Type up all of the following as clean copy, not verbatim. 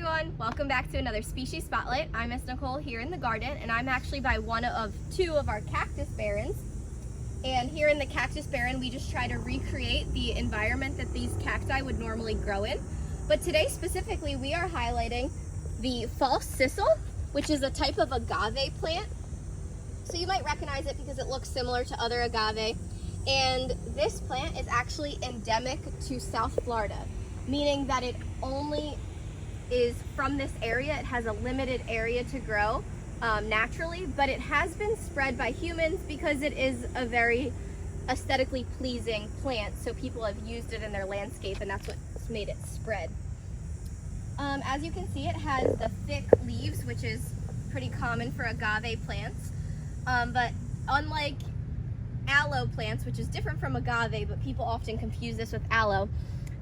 everyone, welcome back to another Species Spotlight. I'm Miss Nicole here in the garden, and I'm actually by one of two of our cactus barrens. And here in the cactus barren, we just try to recreate the environment that these cacti would normally grow in. But today specifically, we are highlighting the false sisal, which is a type of agave plant. So you might recognize it because it looks similar to other agave. And this plant is actually endemic to South Florida, meaning that it only is from this area. It has a limited area to grow naturally, but it has been spread by humans because it is a very aesthetically pleasing plant. So people have used it in their landscape, and that's what's made it spread. As you can see, it has the thick leaves, which is pretty common for agave plants. But unlike aloe plants, which is different from agave, but people often confuse this with aloe,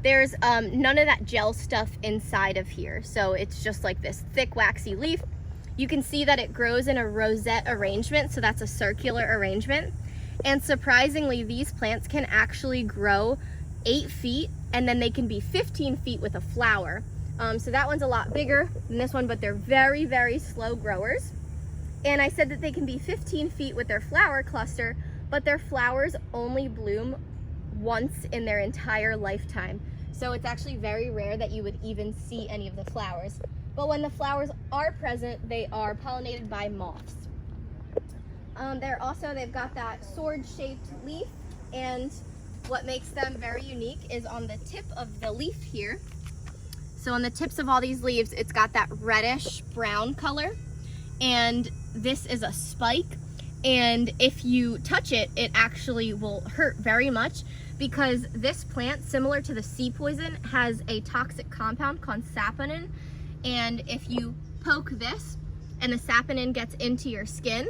there's none of that gel stuff inside of here. So it's just like this thick waxy leaf. You can see that it grows in a rosette arrangement, so that's a circular arrangement. And surprisingly, these plants can actually grow 8 feet, and then they can be 15 feet with a flower. So that one's a lot bigger than this one, but they're very, very slow growers. And I said that they can be 15 feet with their flower cluster, but their flowers only bloom once in their entire lifetime. So it's actually very rare that you would even see any of the flowers. But when the flowers are present, they are pollinated by moths. They've got that sword-shaped leaf, and what makes them very unique is on the tip of the leaf here. So on the tips of all these leaves, it's got that reddish brown color, and this is a spike. And if you touch it, it actually will hurt very much, because this plant, similar to the sea poison, has a toxic compound called saponin. And if you poke this and the saponin gets into your skin,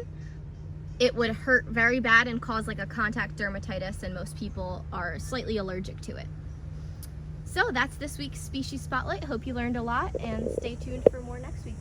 it would hurt very bad and cause like a contact dermatitis, and most people are slightly allergic to it. So that's this week's Species Spotlight. Hope you learned a lot, and stay tuned for more next week.